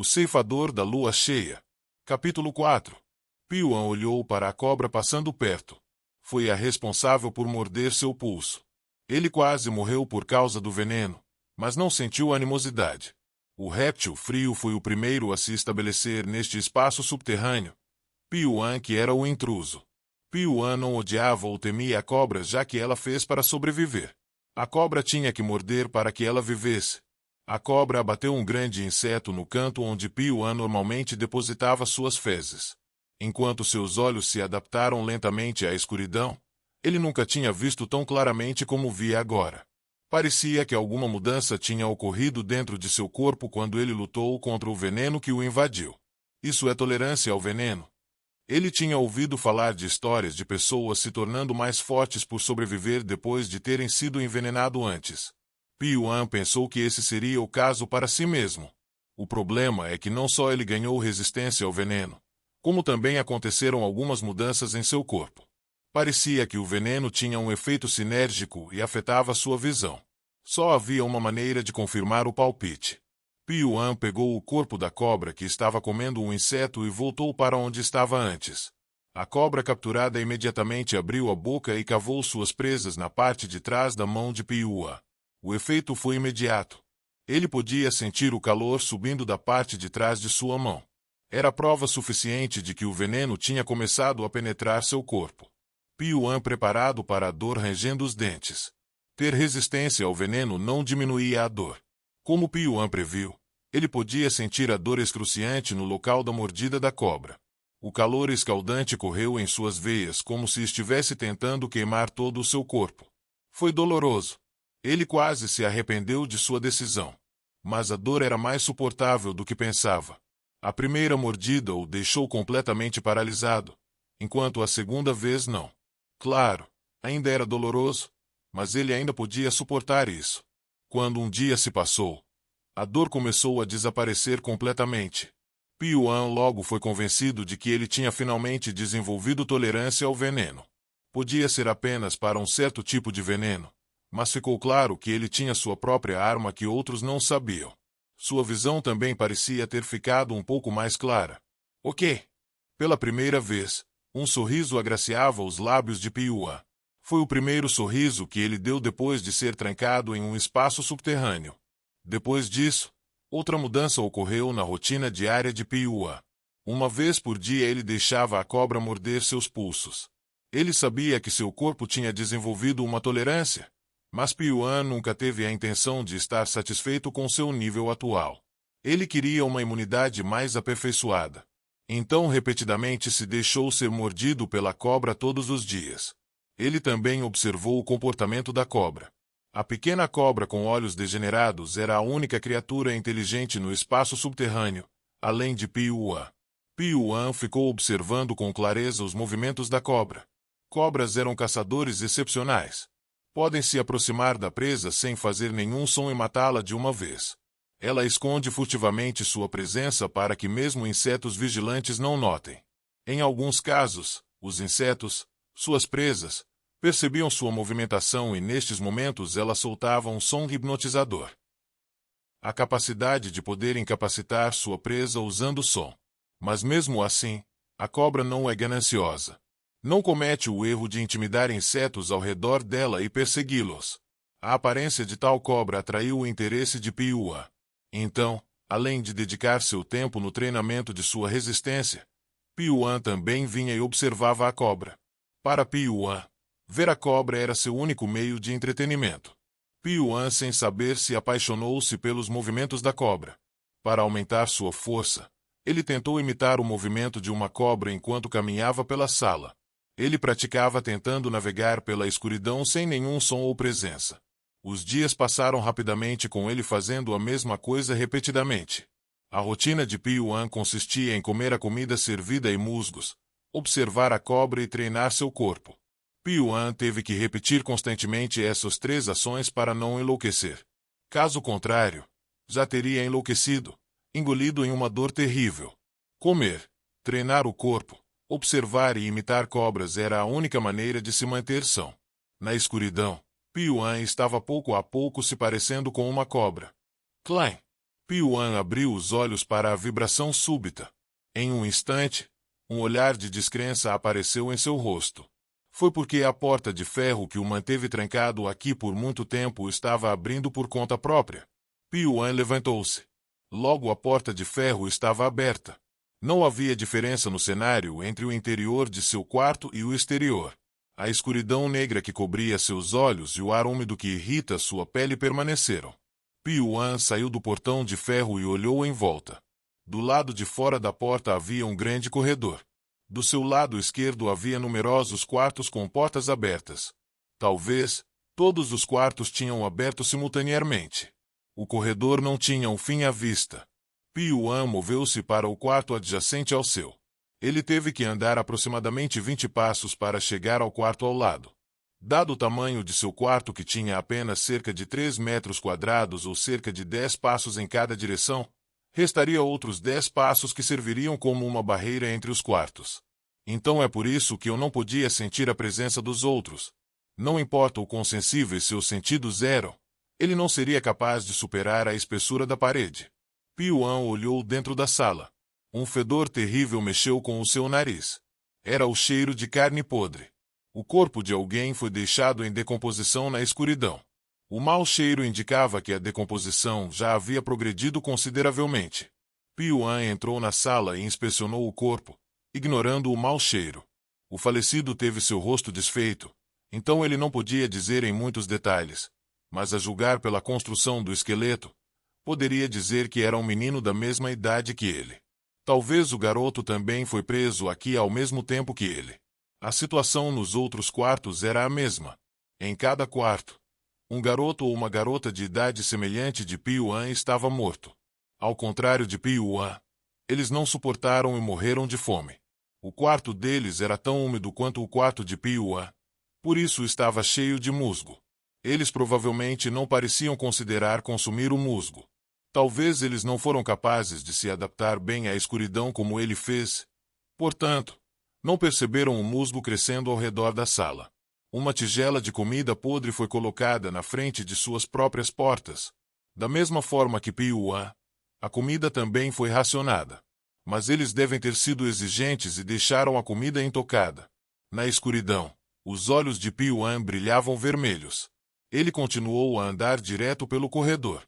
O ceifador da lua cheia. Capítulo 4. Piuan olhou para a cobra passando perto. Foi a responsável por morder seu pulso. Ele quase morreu por causa do veneno, mas não sentiu animosidade. O réptil frio foi o primeiro a se estabelecer neste espaço subterrâneo. Piuan que era o intruso. Piuan não odiava ou temia a cobra, já que ela fez para sobreviver. A cobra tinha que morder para que ela vivesse. A cobra abateu um grande inseto no canto onde Piuan normalmente depositava suas fezes. Enquanto seus olhos se adaptaram lentamente à escuridão, ele nunca tinha visto tão claramente como via agora. Parecia que alguma mudança tinha ocorrido dentro de seu corpo quando ele lutou contra o veneno que o invadiu. Isso é tolerância ao veneno. Ele tinha ouvido falar de histórias de pessoas se tornando mais fortes por sobreviver depois de terem sido envenenado antes. Piuan pensou que esse seria o caso para si mesmo. O problema é que não só ele ganhou resistência ao veneno, como também aconteceram algumas mudanças em seu corpo. Parecia que o veneno tinha um efeito sinérgico e afetava sua visão. Só havia uma maneira de confirmar o palpite. Piuan pegou o corpo da cobra que estava comendo um inseto e voltou para onde estava antes. A cobra capturada imediatamente abriu a boca e cavou suas presas na parte de trás da mão de Piuan. O efeito foi imediato. Ele podia sentir o calor subindo da parte de trás de sua mão. Era prova suficiente de que o veneno tinha começado a penetrar seu corpo. Piuan preparado para a dor rangendo os dentes. Ter resistência ao veneno não diminuía a dor. Como Piuan previu, ele podia sentir a dor excruciante no local da mordida da cobra. O calor escaldante correu em suas veias como se estivesse tentando queimar todo o seu corpo. Foi doloroso. Ele quase se arrependeu de sua decisão. Mas a dor era mais suportável do que pensava. A primeira mordida o deixou completamente paralisado, enquanto a segunda vez não. Claro, ainda era doloroso, mas ele ainda podia suportar isso. Quando um dia se passou, a dor começou a desaparecer completamente. Piuan logo foi convencido de que ele tinha finalmente desenvolvido tolerância ao veneno. Podia ser apenas para um certo tipo de veneno, mas ficou claro que ele tinha sua própria arma que outros não sabiam. Sua visão também parecia ter ficado um pouco mais clara. O quê? Pela primeira vez, um sorriso agraciava os lábios de Piuan. Foi o primeiro sorriso que ele deu depois de ser trancado em um espaço subterrâneo. Depois disso, outra mudança ocorreu na rotina diária de Piuan. Uma vez por dia ele deixava a cobra morder seus pulsos. Ele sabia que seu corpo tinha desenvolvido uma tolerância, mas Piuan nunca teve a intenção de estar satisfeito com seu nível atual. Ele queria uma imunidade mais aperfeiçoada. Então repetidamente se deixou ser mordido pela cobra todos os dias. Ele também observou o comportamento da cobra. A pequena cobra com olhos degenerados era a única criatura inteligente no espaço subterrâneo, além de Piuan. Piuan ficou observando com clareza os movimentos da cobra. Cobras eram caçadores excepcionais. Podem se aproximar da presa sem fazer nenhum som e matá-la de uma vez. Ela esconde furtivamente sua presença para que mesmo insetos vigilantes não notem. Em alguns casos, os insetos, suas presas, percebiam sua movimentação e nestes momentos ela soltava um som hipnotizador. A capacidade de poder incapacitar sua presa usando som. Mas mesmo assim, a cobra não é gananciosa. Não comete o erro de intimidar insetos ao redor dela e persegui-los. A aparência de tal cobra atraiu o interesse de Piuan. Então, além de dedicar seu tempo no treinamento de sua resistência, Piuan também vinha e observava a cobra. Para Piuan, ver a cobra era seu único meio de entretenimento. Piuan, sem saber, se apaixonou-se pelos movimentos da cobra. Para aumentar sua força, ele tentou imitar o movimento de uma cobra enquanto caminhava pela sala. Ele praticava tentando navegar pela escuridão sem nenhum som ou presença. Os dias passaram rapidamente com ele fazendo a mesma coisa repetidamente. A rotina de Piuan consistia em comer a comida servida e musgos, observar a cobra e treinar seu corpo. Piuan teve que repetir constantemente essas 3 ações para não enlouquecer. Caso contrário, já teria enlouquecido, engolido em uma dor terrível. Comer, treinar o corpo, observar e imitar cobras era a única maneira de se manter são. Na escuridão, Piuan estava pouco a pouco se parecendo com uma cobra. Klein. Piuan abriu os olhos para a vibração súbita. Em um instante, um olhar de descrença apareceu em seu rosto. Foi porque a porta de ferro que o manteve trancado aqui por muito tempo estava abrindo por conta própria. Piuan levantou-se. Logo a porta de ferro estava aberta. Não havia diferença no cenário entre o interior de seu quarto e o exterior. A escuridão negra que cobria seus olhos e o ar úmido que irrita sua pele permaneceram. Piuan saiu do portão de ferro e olhou em volta. Do lado de fora da porta havia um grande corredor. Do seu lado esquerdo havia numerosos quartos com portas abertas. Talvez todos os quartos tinham aberto simultaneamente. O corredor não tinha um fim à vista. Piuan moveu-se para o quarto adjacente ao seu. Ele teve que andar aproximadamente 20 passos para chegar ao quarto ao lado. Dado o tamanho de seu quarto, que tinha apenas cerca de 3 metros quadrados ou cerca de 10 passos em cada direção, restaria outros 10 passos que serviriam como uma barreira entre os quartos. Então é por isso que eu não podia sentir a presença dos outros. Não importa o quão sensíveis seus sentidos eram, ele não seria capaz de superar a espessura da parede. Piuan olhou dentro da sala. Um fedor terrível mexeu com o seu nariz. Era o cheiro de carne podre. O corpo de alguém foi deixado em decomposição na escuridão. O mau cheiro indicava que a decomposição já havia progredido consideravelmente. Piuan entrou na sala e inspecionou o corpo, ignorando o mau cheiro. O falecido teve seu rosto desfeito, então ele não podia dizer em muitos detalhes, mas a julgar pela construção do esqueleto, poderia dizer que era um menino da mesma idade que ele. Talvez o garoto também foi preso aqui ao mesmo tempo que ele. A situação nos outros quartos era a mesma. Em cada quarto, um garoto ou uma garota de idade semelhante de Piuan estava morto. Ao contrário de Piuan, eles não suportaram e morreram de fome. O quarto deles era tão úmido quanto o quarto de Piuan, por isso estava cheio de musgo. Eles provavelmente não pareciam considerar consumir o musgo. Talvez eles não foram capazes de se adaptar bem à escuridão como ele fez. Portanto, não perceberam o musgo crescendo ao redor da sala. Uma tigela de comida podre foi colocada na frente de suas próprias portas. Da mesma forma que Piuan, a comida também foi racionada. Mas eles devem ter sido exigentes e deixaram a comida intocada. Na escuridão, os olhos de Piuan brilhavam vermelhos. Ele continuou a andar direto pelo corredor.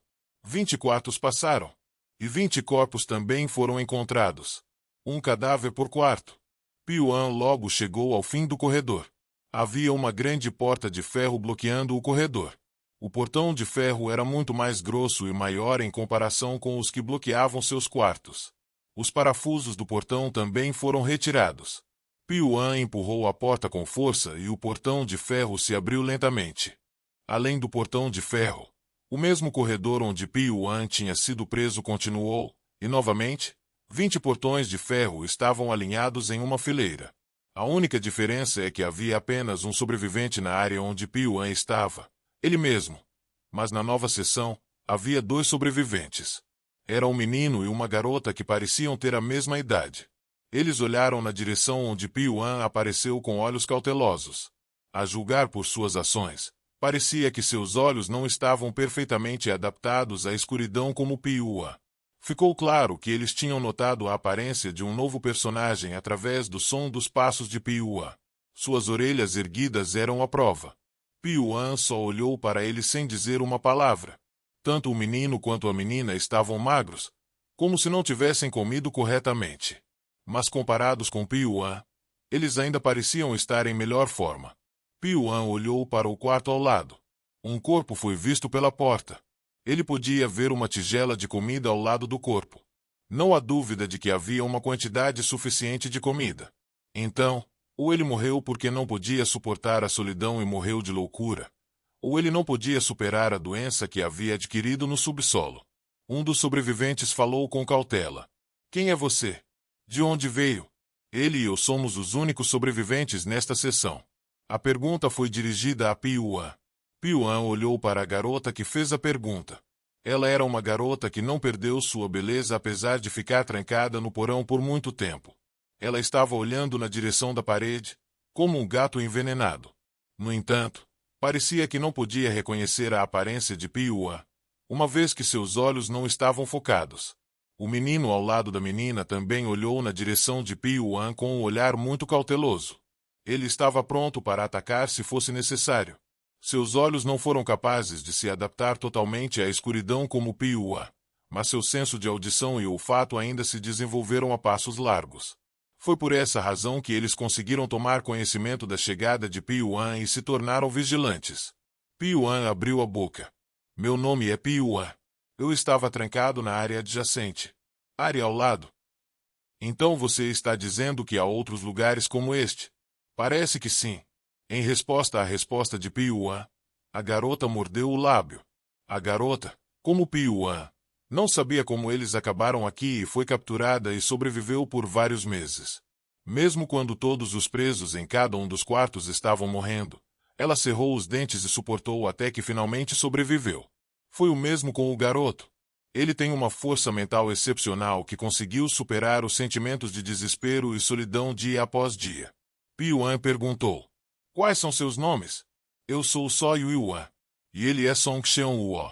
20 quartos passaram. E 20 corpos também foram encontrados. Um cadáver por quarto. Piuan logo chegou ao fim do corredor. Havia uma grande porta de ferro bloqueando o corredor. O portão de ferro era muito mais grosso e maior em comparação com os que bloqueavam seus quartos. Os parafusos do portão também foram retirados. Piuan empurrou a porta com força e o portão de ferro se abriu lentamente. Além do portão de ferro, o mesmo corredor onde Piuan tinha sido preso continuou, e novamente, 20 portões de ferro estavam alinhados em uma fileira. A única diferença é que havia apenas um sobrevivente na área onde Piuan estava, ele mesmo. Mas na nova seção, havia 2 sobreviventes. Era um menino e uma garota que pareciam ter a mesma idade. Eles olharam na direção onde Piuan apareceu com olhos cautelosos. A julgar por suas ações, parecia que seus olhos não estavam perfeitamente adaptados à escuridão como Piuan. Ficou claro que eles tinham notado a aparência de um novo personagem através do som dos passos de Piuan. Suas orelhas erguidas eram a prova. Piuan só olhou para ele sem dizer uma palavra. Tanto o menino quanto a menina estavam magros, como se não tivessem comido corretamente. Mas comparados com Piuan, eles ainda pareciam estar em melhor forma. Piuan olhou para o quarto ao lado. Um corpo foi visto pela porta. Ele podia ver uma tigela de comida ao lado do corpo. Não há dúvida de que havia uma quantidade suficiente de comida. Então, ou ele morreu porque não podia suportar a solidão e morreu de loucura, ou ele não podia superar a doença que havia adquirido no subsolo. Um dos sobreviventes falou com cautela. Quem é você? De onde veio? Ele e eu somos os únicos sobreviventes nesta sessão. A pergunta foi dirigida a Piuan. Piuan olhou para a garota que fez a pergunta. Ela era uma garota que não perdeu sua beleza apesar de ficar trancada no porão por muito tempo. Ela estava olhando na direção da parede, como um gato envenenado. No entanto, parecia que não podia reconhecer a aparência de Piuan. uma vez que seus olhos não estavam focados. O menino ao lado da menina também olhou na direção de Piuan com um olhar muito cauteloso. Ele estava pronto para atacar se fosse necessário. Seus olhos não foram capazes de se adaptar totalmente à escuridão como Piuan, mas seu senso de audição e olfato ainda se desenvolveram a passos largos. Foi por essa razão que eles conseguiram tomar conhecimento da chegada de Piuan e se tornaram vigilantes. Piuan abriu a boca. Meu nome é Piuan. Eu estava trancado na área adjacente. Área ao lado. Então você está dizendo que há outros lugares como este? Parece que sim. Em resposta à resposta de Piuan, a garota mordeu o lábio. A garota, como Piuan, não sabia como eles acabaram aqui e foi capturada e sobreviveu por vários meses. Mesmo quando todos os presos em cada um dos quartos estavam morrendo, ela cerrou os dentes e suportou até que finalmente sobreviveu. Foi o mesmo com o garoto. Ele tem uma força mental excepcional que conseguiu superar os sentimentos de desespero e solidão dia após dia. Piuan perguntou: quais são seus nomes? Eu sou Só Yuan. E ele é Song Xianhuo.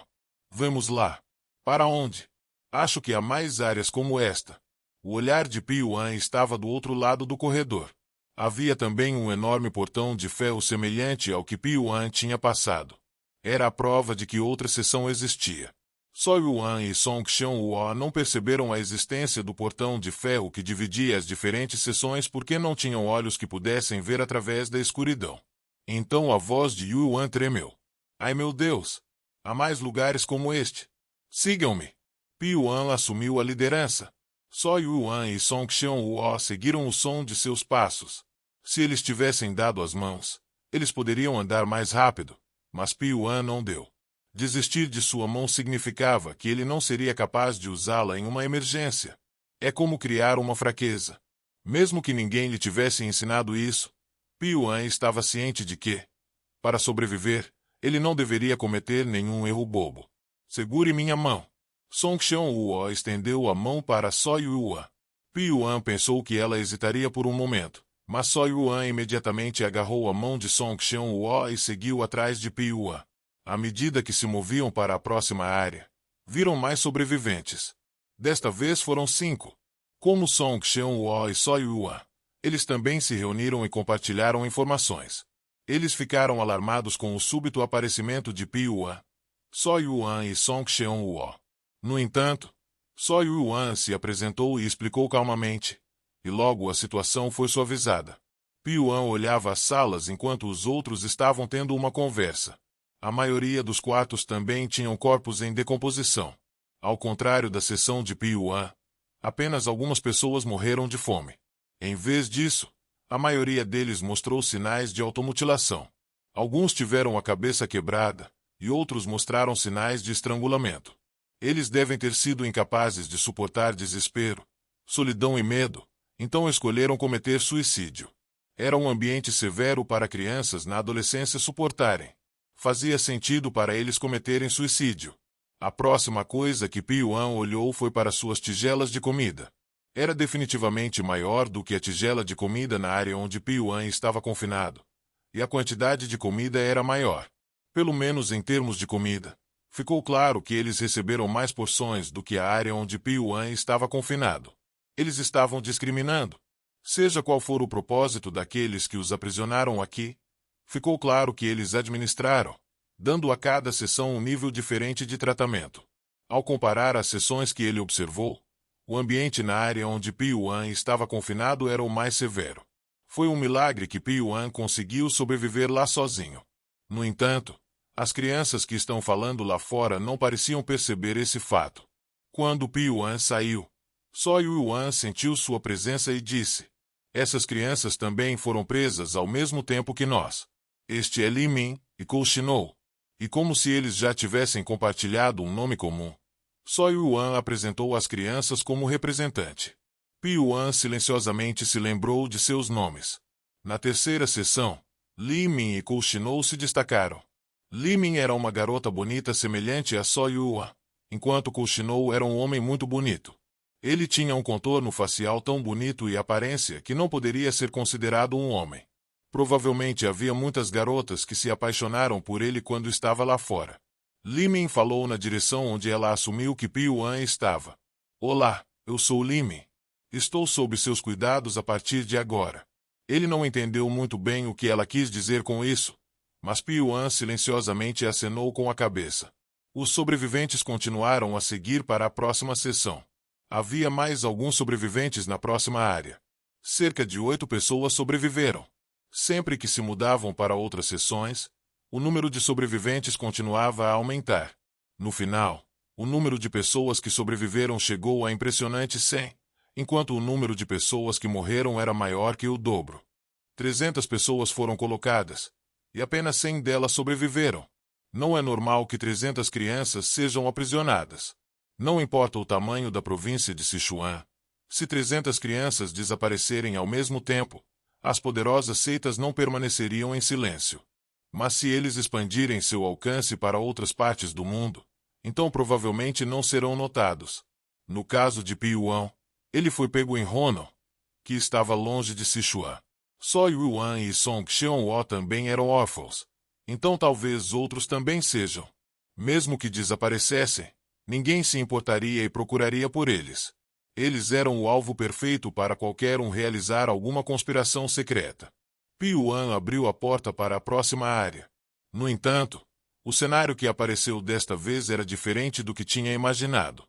Vamos lá. Para onde? Acho que há mais áreas como esta. O olhar de Piuan estava do outro lado do corredor. Havia também um enorme portão de ferro semelhante ao que Piuan tinha passado. Era a prova de que outra seção existia. Só Yuan e Song Xianhuo não perceberam a existência do portão de ferro que dividia as diferentes seções porque não tinham olhos que pudessem ver através da escuridão. Então a voz de Yuan tremeu. Ai meu Deus! Há mais lugares como este. Sigam-me! Piuan assumiu a liderança. Só Yuan e Song Xianhuo seguiram o som de seus passos. Se eles tivessem dado as mãos, eles poderiam andar mais rápido, mas Piuan não deu. Desistir de sua mão significava que ele não seria capaz de usá-la em uma emergência. É como criar uma fraqueza. Mesmo que ninguém lhe tivesse ensinado isso, Piuan estava ciente de que, para sobreviver, ele não deveria cometer nenhum erro bobo. Segure minha mão. Song Xianhuo estendeu a mão para Só Yuan. Piuan pensou que ela hesitaria por um momento, mas Só Yuan imediatamente agarrou a mão de Song Xianhuo e seguiu atrás de Piuan. À medida que se moviam para a próxima área, viram mais sobreviventes. Desta vez foram 5. Como Song Xianhuo e Só Yuan, eles também se reuniram e compartilharam informações. Eles ficaram alarmados com o súbito aparecimento de Piuan, Só Yuan e Song Xianhuo. No entanto, Só Yuan se apresentou e explicou calmamente, e logo a situação foi suavizada. Piuan olhava as salas enquanto os outros estavam tendo uma conversa. A maioria dos quartos também tinham corpos em decomposição. Ao contrário da seção de Piuan, apenas algumas pessoas morreram de fome. Em vez disso, a maioria deles mostrou sinais de automutilação. Alguns tiveram a cabeça quebrada, e outros mostraram sinais de estrangulamento. Eles devem ter sido incapazes de suportar desespero, solidão e medo, então escolheram cometer suicídio. Era um ambiente severo para crianças na adolescência suportarem. Fazia sentido para eles cometerem suicídio. A próxima coisa que Piuan olhou foi para suas tigelas de comida. Era definitivamente maior do que a tigela de comida na área onde Piuan estava confinado. E a quantidade de comida era maior. Pelo menos em termos de comida. Ficou claro que eles receberam mais porções do que a área onde Piuan estava confinado. Eles estavam discriminando. Seja qual for o propósito daqueles que os aprisionaram aqui, ficou claro que eles administraram, dando a cada seção um nível diferente de tratamento. Ao comparar as seções que ele observou, o ambiente na área onde Piuan estava confinado era o mais severo. Foi um milagre que Piuan conseguiu sobreviver lá sozinho. No entanto, as crianças que estão falando lá fora não pareciam perceber esse fato. Quando Piuan saiu, Só Yuan sentiu sua presença e disse: essas crianças também foram presas ao mesmo tempo que nós. Este é Li Min, e Kouxinou. E como se eles já tivessem compartilhado um nome comum, Só Yuan apresentou as crianças como representante. Piuan silenciosamente se lembrou de seus nomes. Na terceira sessão, Li Min e Kouxinou se destacaram. Li Min era uma garota bonita semelhante a Só Yuan, enquanto Kouxinou era um homem muito bonito. Ele tinha um contorno facial tão bonito e aparência que não poderia ser considerado um homem. Provavelmente havia muitas garotas que se apaixonaram por ele quando estava lá fora. Li Min falou na direção onde ela assumiu que Piuan estava. Olá, eu sou Li Min. Estou sob seus cuidados a partir de agora. Ele não entendeu muito bem o que ela quis dizer com isso, mas Piuan silenciosamente acenou com a cabeça. Os sobreviventes continuaram a seguir para a próxima sessão. Havia mais alguns sobreviventes na próxima área. Cerca de 8 pessoas sobreviveram. Sempre que se mudavam para outras sessões, o número de sobreviventes continuava a aumentar. No final, o número de pessoas que sobreviveram chegou a impressionante 100, enquanto o número de pessoas que morreram era maior que o dobro. 300 pessoas foram colocadas, e apenas 100 delas sobreviveram. Não é normal que 300 crianças sejam aprisionadas. Não importa o tamanho da província de Sichuan, se 300 crianças desaparecerem ao mesmo tempo, as poderosas seitas não permaneceriam em silêncio. Mas se eles expandirem seu alcance para outras partes do mundo, então provavelmente não serão notados. No caso de Piuan, ele foi pego em Honan, que estava longe de Sichuan. Só Yuan e Song Xianhuo também eram órfãos. Então talvez outros também sejam. Mesmo que desaparecessem, ninguém se importaria e procuraria por eles. Eles eram o alvo perfeito para qualquer um realizar alguma conspiração secreta. Piuan abriu a porta para a próxima área. No entanto, o cenário que apareceu desta vez era diferente do que tinha imaginado.